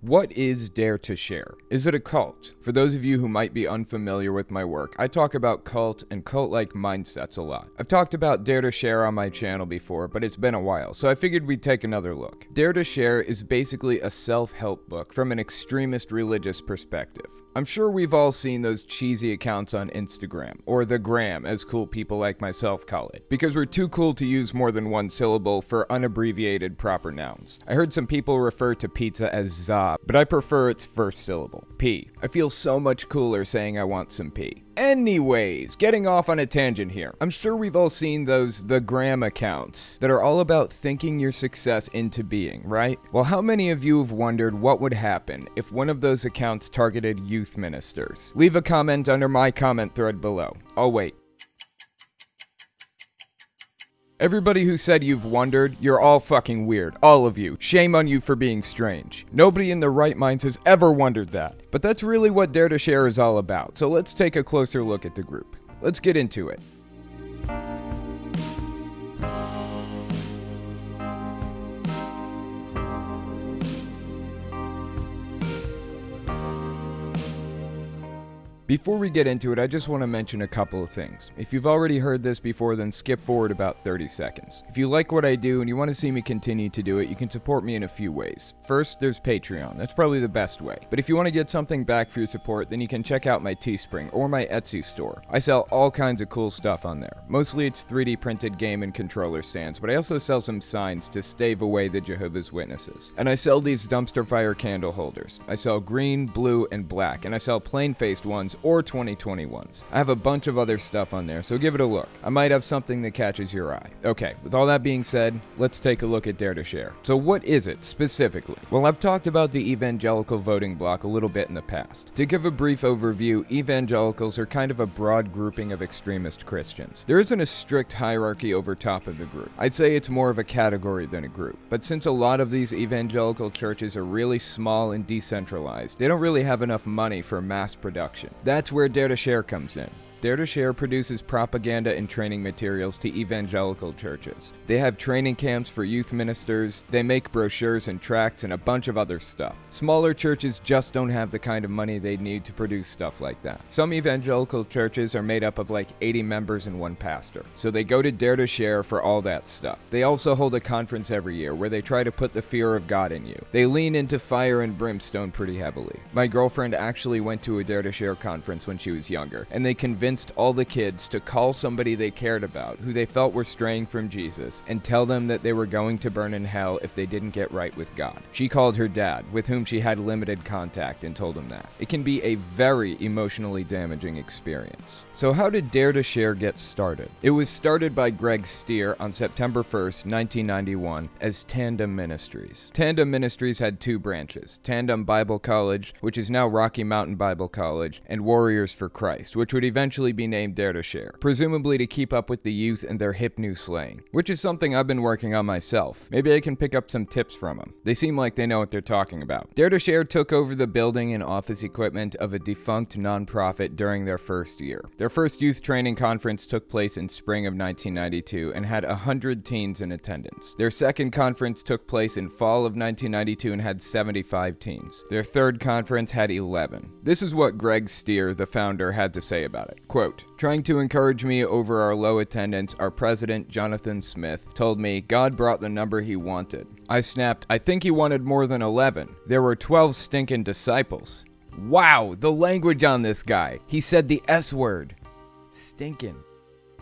What is Dare2Share? Is it a cult? For those of you who might be unfamiliar with my work, I talk about cult and cult-like mindsets a lot. I've talked about Dare2Share on my channel before, but it's been a while, so I figured we'd take another look. Dare2Share is basically a self-help book from an extremist religious perspective. I'm sure we've all seen those cheesy accounts on Instagram, or the gram as cool people like myself call it, because we're too cool to use more than one syllable for unabbreviated proper nouns. I heard some people refer to pizza as za, but I prefer its first syllable, p. I feel so much cooler saying I want some p. Anyways, getting off on a tangent here. I'm sure we've all seen those the gram accounts that are all about thinking your success into being, right? Well, how many of you have wondered what would happen if one of those accounts targeted youth ministers? Leave a comment under my comment thread below. I'll wait. Everybody who said you've wondered, you're all fucking weird. All of you. Shame on you for being strange. Nobody in their right minds has ever wondered that. But that's really what Dare2Share is all about. So let's take a closer look at the group. Let's get into it. Before we get into it, I just want to mention a couple of things. If you've already heard this before, then skip forward about 30 seconds. If you like what I do and you want to see me continue to do it, you can support me in a few ways. First, there's Patreon. That's probably the best way. But if you want to get something back for your support, then you can check out my Teespring or my Etsy store. I sell all kinds of cool stuff on there. Mostly it's 3D printed game and controller stands, but I also sell some signs to stave away the Jehovah's Witnesses. And I sell these dumpster fire candle holders. I sell green, blue, and black, and I sell plain-faced ones or 2021s. I have a bunch of other stuff on there, so give it a look. I might have something that catches your eye. Okay, with all that being said, let's take a look at Dare2Share. So what is it, specifically? Well, I've talked about the evangelical voting bloc a little bit in the past. To give a brief overview, evangelicals are kind of a broad grouping of extremist Christians. There isn't a strict hierarchy over top of the group. I'd say it's more of a category than a group. But since a lot of these evangelical churches are really small and decentralized, they don't really have enough money for mass production. That's where Dare2Share comes in. Dare2Share produces propaganda and training materials to evangelical churches. They have training camps for youth ministers, they make brochures and tracts and a bunch of other stuff. Smaller churches just don't have the kind of money they need to produce stuff like that. Some evangelical churches are made up of like 80 members and one pastor, so they go to Dare2Share for all that stuff. They also hold a conference every year where they try to put the fear of God in you. They lean into fire and brimstone pretty heavily. My girlfriend actually went to a Dare2Share conference when she was younger, and they convinced all the kids to call somebody they cared about, who they felt were straying from Jesus, and tell them that they were going to burn in hell if they didn't get right with God. She called her dad, with whom she had limited contact, and told him that. It can be a very emotionally damaging experience. So how did Dare2Share get started? It was started by Greg Stier on September 1st, 1991, as Tandem Ministries. Tandem Ministries had two branches, Tandem Bible College, which is now Rocky Mountain Bible College, and Warriors for Christ, which would eventually be named Dare2Share, presumably to keep up with the youth and their hip new slang, which is something I've been working on myself. Maybe I can pick up some tips from them. They seem like they know what they're talking about. Dare2Share took over the building and office equipment of a defunct nonprofit during their first year. Their first youth training conference took place in spring of 1992 and had 100 teens in attendance. Their second conference took place in fall of 1992 and had 75 teens. Their third conference had 11. This is what Greg Stier, the founder, had to say about it. Quote, "Trying to encourage me over our low attendance, our president, Jonathan Smith, told me God brought the number he wanted. I snapped, I think he wanted more than 11. There were 12 stinking disciples." Wow, the language on this guy. He said the S word. Stinkin'.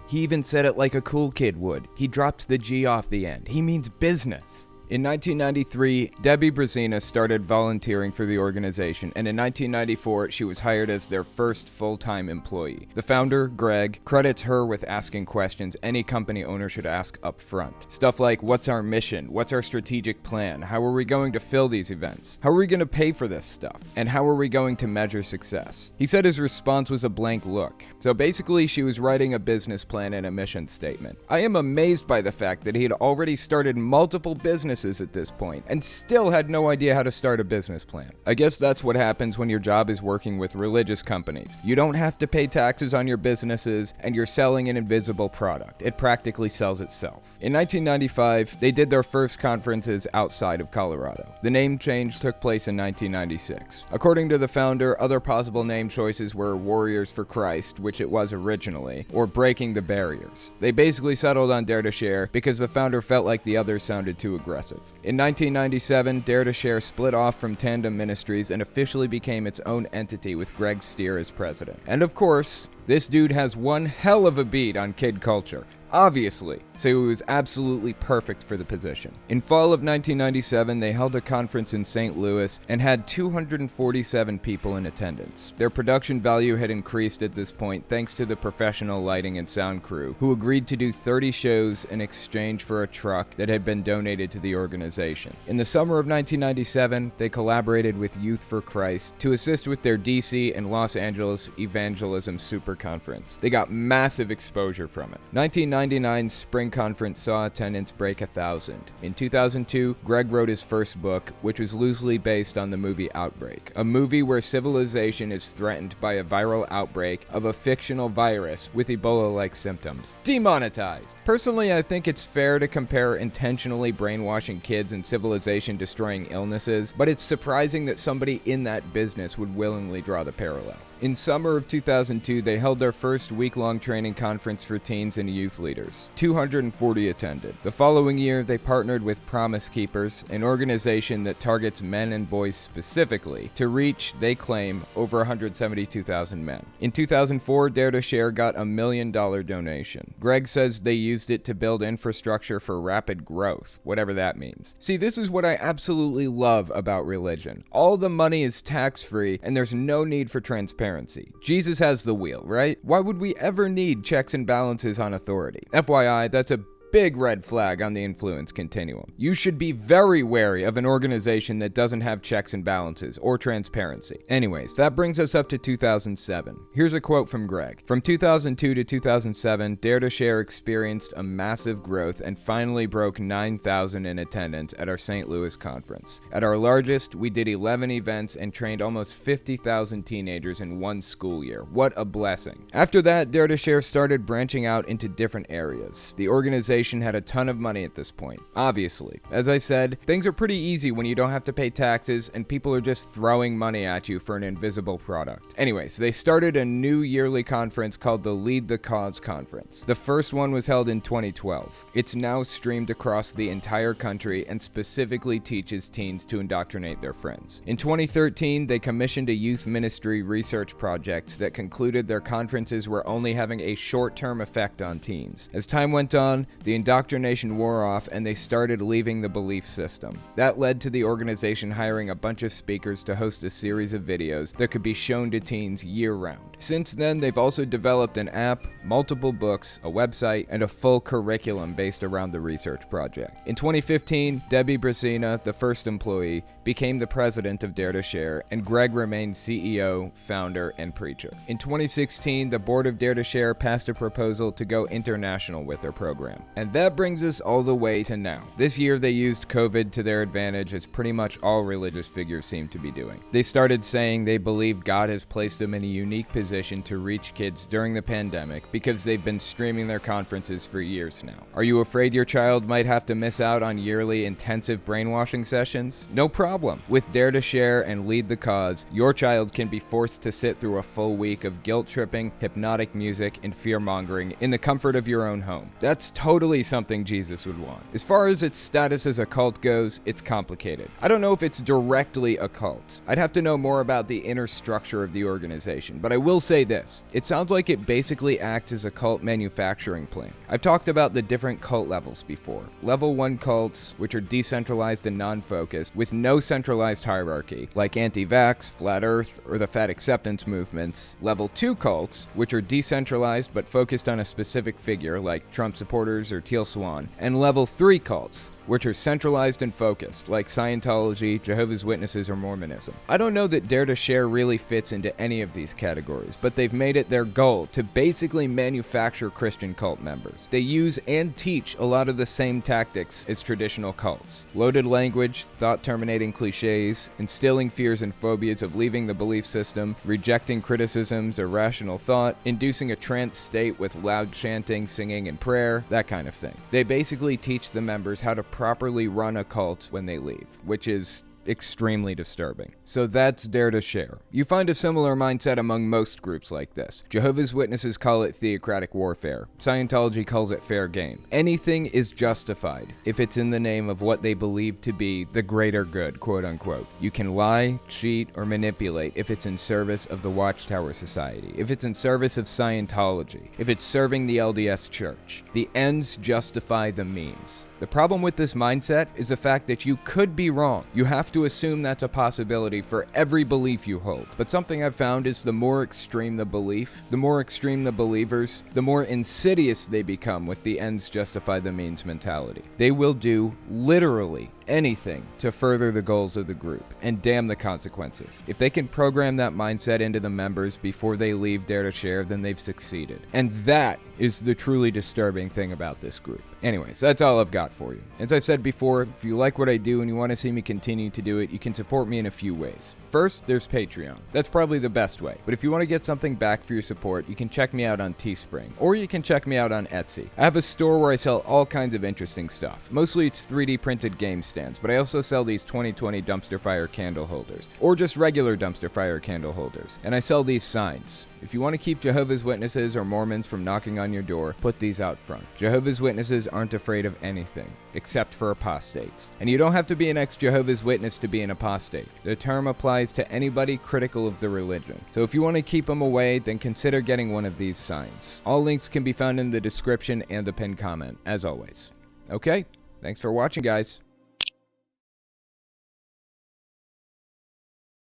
He even said it like a cool kid would. He dropped the G off the end. He means business. In 1993, Debbie Brazina started volunteering for the organization, and in 1994, she was hired as their first full-time employee. The founder, Greg, credits her with asking questions any company owner should ask up front. Stuff like, what's our mission? What's our strategic plan? How are we going to fill these events? How are we going to pay for this stuff? And how are we going to measure success? He said his response was a blank look. So basically, she was writing a business plan and a mission statement. I am amazed by the fact that he had already started multiple businesses apprentices at this point, and still had no idea how to start a business plan. I guess that's what happens when your job is working with religious companies. You don't have to pay taxes on your businesses, and you're selling an invisible product. It practically sells itself. In 1995, they did their first conferences outside of Colorado. The name change took place in 1996. According to the founder, other possible name choices were Warriors for Christ, which it was originally, or Breaking the Barriers. They basically settled on Dare2Share because the founder felt like the others sounded too aggressive. In 1997, Dare2Share split off from Tandem Ministries and officially became its own entity with Greg Stier as president. And of course, this dude has one hell of a beat on kid culture. Obviously, so he was absolutely perfect for the position. In fall of 1997, they held a conference in St. Louis and had 247 people in attendance. Their production value had increased at this point thanks to the professional lighting and sound crew, who agreed to do 30 shows in exchange for a truck that had been donated to the organization. In the summer of 1997, they collaborated with Youth for Christ to assist with their DC and Los Angeles Evangelism Super Conference. They got massive exposure from it. 1999's Spring Conference saw attendance break 1,000. In 2002, Greg wrote his first book, which was loosely based on the movie Outbreak, a movie where civilization is threatened by a viral outbreak of a fictional virus with Ebola-like symptoms. Demonetized! Personally, I think it's fair to compare intentionally brainwashing kids and civilization-destroying illnesses, but it's surprising that somebody in that business would willingly draw the parallel. In summer of 2002, they held their first week-long training conference for teens and youth leaders. 240 attended. The following year, they partnered with Promise Keepers, an organization that targets men and boys specifically, to reach, they claim, over 172,000 men. In 2004, Dare2Share got a $1 million donation. Greg says they used it to build infrastructure for rapid growth, whatever that means. See, this is what I absolutely love about religion. All the money is tax-free, and there's no need for transparency. Jesus has the wheel, right? Why would we ever need checks and balances on authority? FYI, that's a big red flag on the influence continuum. You should be very wary of an organization that doesn't have checks and balances or transparency. Anyways, that brings us up to 2007. Here's a quote from Greg. From 2002 to 2007, Dare2Share experienced a massive growth and finally broke 9,000 in attendance at our St. Louis conference. At our largest, we did 11 events and trained almost 50,000 teenagers in one school year. What a blessing. After that, Dare2Share started branching out into different areas. The organization had a ton of money at this point. Obviously, as I said, things are pretty easy when you don't have to pay taxes and people are just throwing money at you for an invisible product. Anyways, they started a new yearly conference called the Lead the Cause Conference. The first one was held in 2012. It's now streamed across the entire country and specifically teaches teens to indoctrinate their friends. In 2013, they commissioned a youth ministry research project that concluded their conferences were only having a short-term effect on teens. As time went on, the indoctrination wore off and they started leaving the belief system. That led to the organization hiring a bunch of speakers to host a series of videos that could be shown to teens year-round. Since then, they've also developed an app, multiple books, a website, and a full curriculum based around the research project. In 2015, Debbie Brasina, the first employee, became the president of Dare2Share, and Greg remained CEO, founder, and preacher. In 2016, the board of Dare2Share passed a proposal to go international with their program. And that brings us all the way to now. This year, they used COVID to their advantage, as pretty much all religious figures seem to be doing. They started saying they believe God has placed them in a unique position to reach kids during the pandemic because they've been streaming their conferences for years now. Are you afraid your child might have to miss out on yearly intensive brainwashing sessions? No problem. With Dare2Share and Lead the Cause, your child can be forced to sit through a full week of guilt-tripping, hypnotic music, and fear-mongering in the comfort of your own home. That's totally something Jesus would want. As far as its status as a cult goes, it's complicated. I don't know if it's directly a cult. I'd have to know more about the inner structure of the organization, but I will say this. It sounds like it basically acts as a cult manufacturing plant. I've talked about the different cult levels before. Level 1 cults, which are decentralized and non-focused, with no centralized hierarchy, like anti-vax, flat earth, or the fat acceptance movements. Level 2 cults, which are decentralized but focused on a specific figure, like Trump supporters or Teal Swan. And Level 3 cults, which are centralized and focused, like Scientology, Jehovah's Witnesses, or Mormonism. I don't know that Dare2Share really fits into any of these categories, but they've made it their goal to basically manufacture Christian cult members. They use and teach a lot of the same tactics as traditional cults. Loaded language, thought-terminating cliches, instilling fears and phobias of leaving the belief system, rejecting criticisms, irrational thought, inducing a trance state with loud chanting, singing, and prayer, that kind of thing. They basically teach the members how to properly run a cult when they leave, which is extremely disturbing. So that's Dare2Share. You find a similar mindset among most groups like this. Jehovah's Witnesses call it theocratic warfare. Scientology calls it fair game. Anything is justified if it's in the name of what they believe to be the greater good, quote unquote. You can lie, cheat, or manipulate if it's in service of the Watchtower Society, if it's in service of Scientology, if it's serving the LDS Church. The ends justify the means. The problem with this mindset is the fact that you could be wrong. You have to assume that's a possibility for every belief you hold. But something I've found is the more extreme the belief, the more extreme the believers, the more insidious they become with the ends justify the means mentality. They will do literally anything to further the goals of the group, and damn the consequences. If they can program that mindset into the members before they leave Dare2Share, then they've succeeded. And that is the truly disturbing thing about this group. Anyways, that's all I've got for you. As I've said before, if you like what I do and you want to see me continue to do it, you can support me in a few ways. First, there's Patreon. That's probably the best way. But if you want to get something back for your support, you can check me out on Teespring, or you can check me out on Etsy. I have a store where I sell all kinds of interesting stuff. Mostly it's 3D printed game stands, but I also sell these 2020 dumpster fire candle holders, or just regular dumpster fire candle holders. And I sell these signs. If you want to keep Jehovah's Witnesses or Mormons from knocking on your door, put these out front. Jehovah's Witnesses aren't afraid of anything, except for apostates. And you don't have to be an ex-Jehovah's Witness to be an apostate. The term applies to anybody critical of the religion. So if you want to keep them away, then consider getting one of these signs. All links can be found in the description and the pinned comment, as always. Okay, thanks for watching, guys.